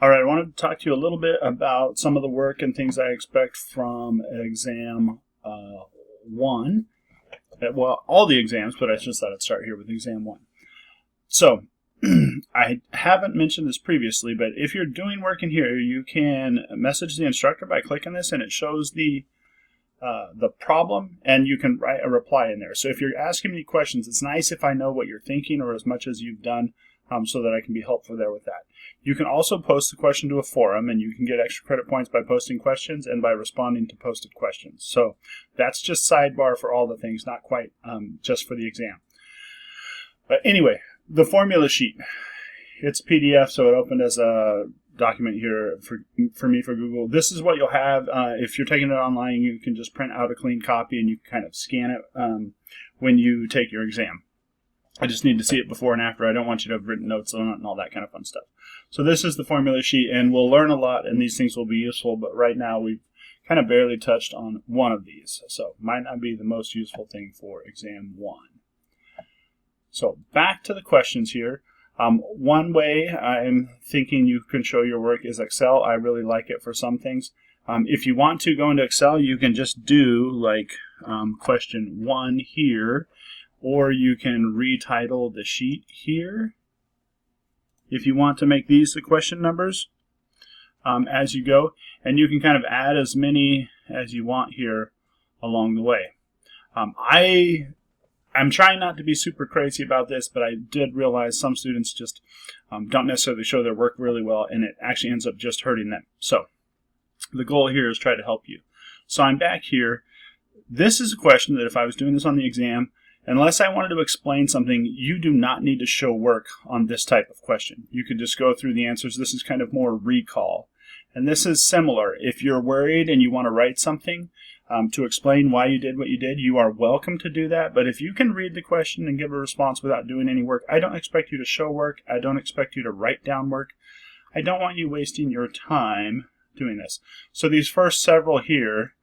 All right, I wanted to talk to you a little bit about some of the work and things I expect from exam 1. Well, all the exams, but I just thought I'd start here with exam 1. So, I haven't mentioned this previously, but if you're doing work in here, you can message the instructor by clicking this, and it shows the problem, and you can write a reply in there. So if you're asking me questions, it's nice if I know what you're thinking or as much as you've done, so that I can be helpful there with that. You can also post the question to a forum, and you can get extra credit points by posting questions and by responding to posted questions. So that's just sidebar for all the things, not quite just for the exam. But anyway, the formula sheet. It's PDF, so it opened as a document here for me for Google. This is what you'll have. If you're taking it online, you can just print out a clean copy and you can kind of scan it when you take your exam. I just need to see it before and after. I don't want you to have written notes on it and all that kind of fun stuff. So this is the formula sheet, and we'll learn a lot, and these things will be useful, but right now we've kind of barely touched on one of these, so might not be the most useful thing for exam 1. So back to the questions here. One way I'm thinking you can show your work is Excel. I really like it for some things. If you want to go into Excel, you can just do like question 1 here, or you can retitle the sheet here if you want to make these the question numbers as you go, and you can kind of add as many as you want here along the way. I'm trying not to be super crazy about this, but I did realize some students just don't necessarily show their work really well, and it actually ends up just hurting them. So the goal here is try to help you. So I'm back here. This is a question that if I was doing this on the exam, unless I wanted to explain something, you do not need to show work on this type of question. You could just go through the answers. This is kind of more recall. And this is similar. If you're worried and you want to write something to explain why you did what you did, you are welcome to do that. But if you can read the question and give a response without doing any work, I don't expect you to show work. I don't expect you to write down work. I don't want you wasting your time doing this. So these first several here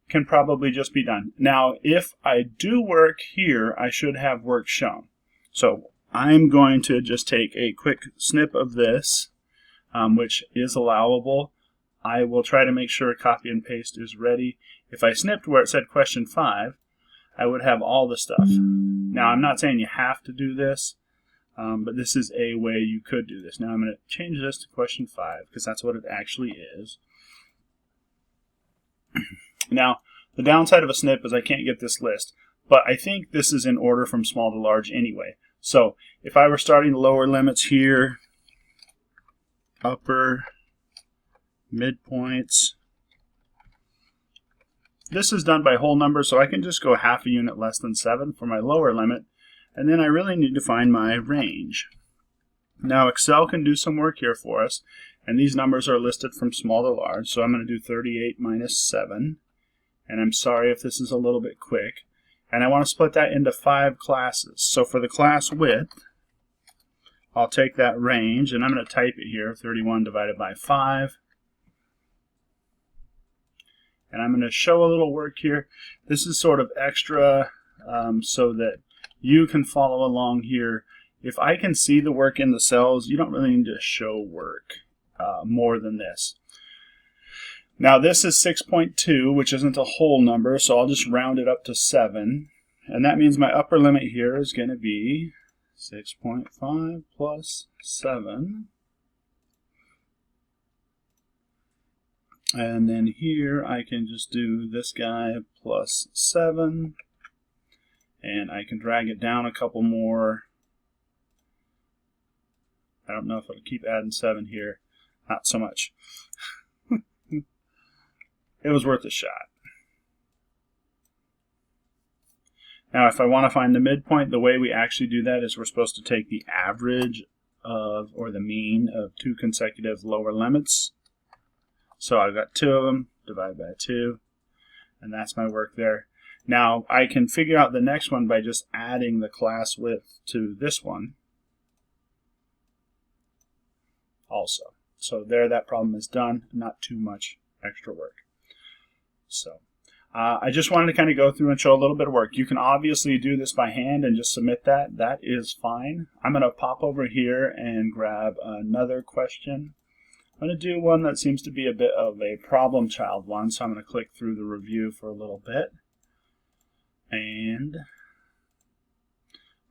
can probably just be done. Now, if I do work here, I should have work shown. So I'm going to just take a quick snip of this, which is allowable. I will try to make sure copy and paste is ready. If I snipped where it said question 5, I would have all the stuff. Now, I'm not saying you have to do this, but this is a way you could do this. Now, I'm going to change this to question 5 because that's what it actually is. Now, the downside of a snip is I can't get this list, but I think this is in order from small to large anyway. So if I were starting lower limits here, upper, midpoints, this is done by whole numbers, so I can just go half a unit less than 7 for my lower limit, and then I really need to find my range. Now Excel can do some work here for us, and these numbers are listed from small to large, so I'm going to do 38 minus 7. And I'm sorry if this is a little bit quick. And I want to split that into 5 classes. So for the class width, I'll take that range, and I'm going to type it here, 31 divided by 5. And I'm going to show a little work here. This is sort of extra so that you can follow along here. If I can see the work in the cells, you don't really need to show work more than this. Now this is 6.2, which isn't a whole number, so I'll just round it up to 7. And that means my upper limit here is going to be 6.5 plus 7. And then here I can just do this guy plus 7. And I can drag it down a couple more. I don't know if I'll keep adding 7 here. Not so much. It was worth a shot. Now, if I want to find the midpoint, the way we actually do that is we're supposed to take the average of, or the mean of 2 consecutive lower limits. So I've got 2 of them, divided by 2, and that's my work there. Now, I can figure out the next one by just adding the class width to this one also. So there, that problem is done, not too much extra work. So I just wanted to kind of go through and show a little bit of work. You can obviously do this by hand and just submit that. That is fine. I'm going to pop over here and grab another question. I'm going to do one that seems to be a bit of a problem child one, so I'm going to click through the review for a little bit and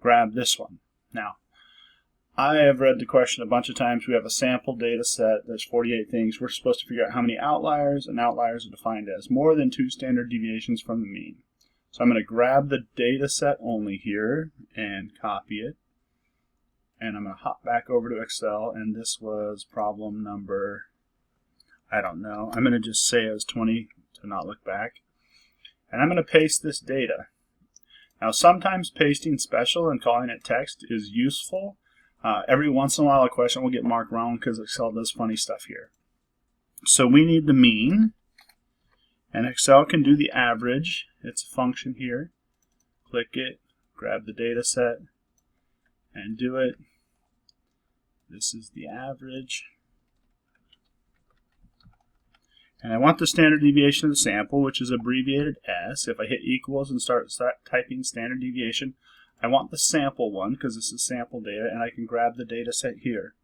grab this one. Now, I have read the question a bunch of times. We have a sample data set. There's 48 things. We're supposed to figure out how many outliers, and outliers are defined as more than 2 standard deviations from the mean. So I'm going to grab the data set only here and copy it. And I'm going to hop back over to Excel, and this was problem number, I don't know. I'm going to just say it was 20 to not look back. And I'm going to paste this data. Now, sometimes pasting special and calling it text is useful. Every once in a while, a question will get marked wrong because Excel does funny stuff here. So we need the mean, and Excel can do the average. It's a function here. Click it, grab the data set, and do it. This is the average. And I want the standard deviation of the sample, which is abbreviated S. If I hit equals and start typing standard deviation, I want the sample one because this is sample data, and I can grab the data set here.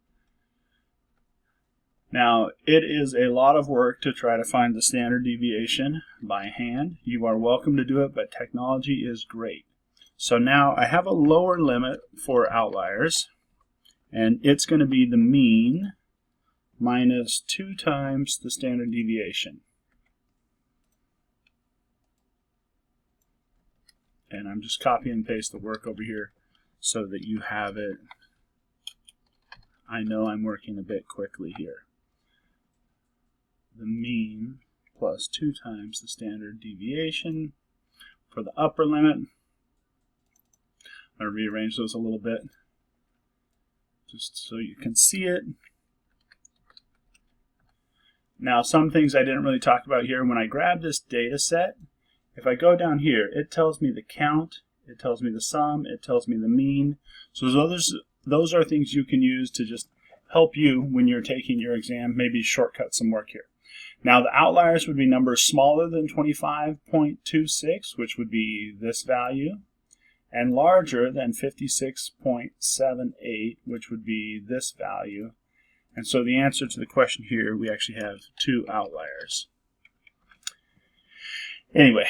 Now, it is a lot of work to try to find the standard deviation by hand. You are welcome to do it, but technology is great. So now I have a lower limit for outliers, and it's going to be the mean minus 2 times the standard deviation. And I'm just copying and paste the work over here so that you have it. I know I'm working a bit quickly here. The mean plus 2 times the standard deviation for the upper limit. I'm going to rearrange those a little bit just so you can see it. Now, some things I didn't really talk about here. When I grab this data set, if I go down here, it tells me the count, it tells me the sum, it tells me the mean. So those are things you can use to just help you when you're taking your exam, maybe shortcut some work here. Now, the outliers would be numbers smaller than 25.26, which would be this value, and larger than 56.78, which would be this value. And so the answer to the question here, we actually have 2 outliers. Anyway,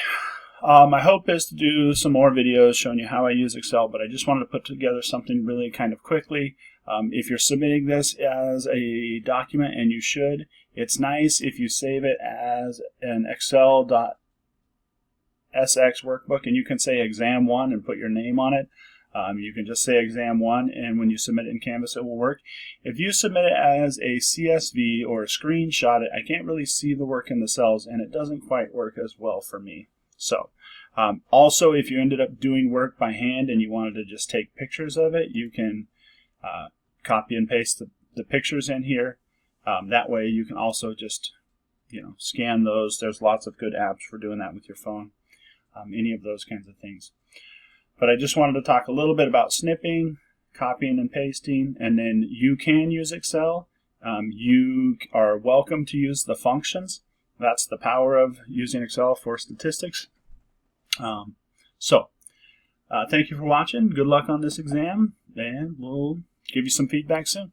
my hope is to do some more videos showing you how I use Excel, but I just wanted to put together something really kind of quickly. If you're submitting this as a document, and you should, it's nice if you save it as an Excel.sx workbook, and you can say exam 1 and put your name on it. You can just say exam 1, and when you submit it in Canvas, it will work. If you submit it as a CSV or a screenshot, I can't really see the work in the cells, and it doesn't quite work as well for me. So, also, if you ended up doing work by hand and you wanted to just take pictures of it, you can copy and paste the pictures in here. That way, you can also just scan those. There's lots of good apps for doing that with your phone. Any of those kinds of things. But I just wanted to talk a little bit about snipping, copying and pasting, and then you can use Excel. You are welcome to use the functions. That's the power of using Excel for statistics. Thank you for watching. Good luck on this exam, and we'll give you some feedback soon.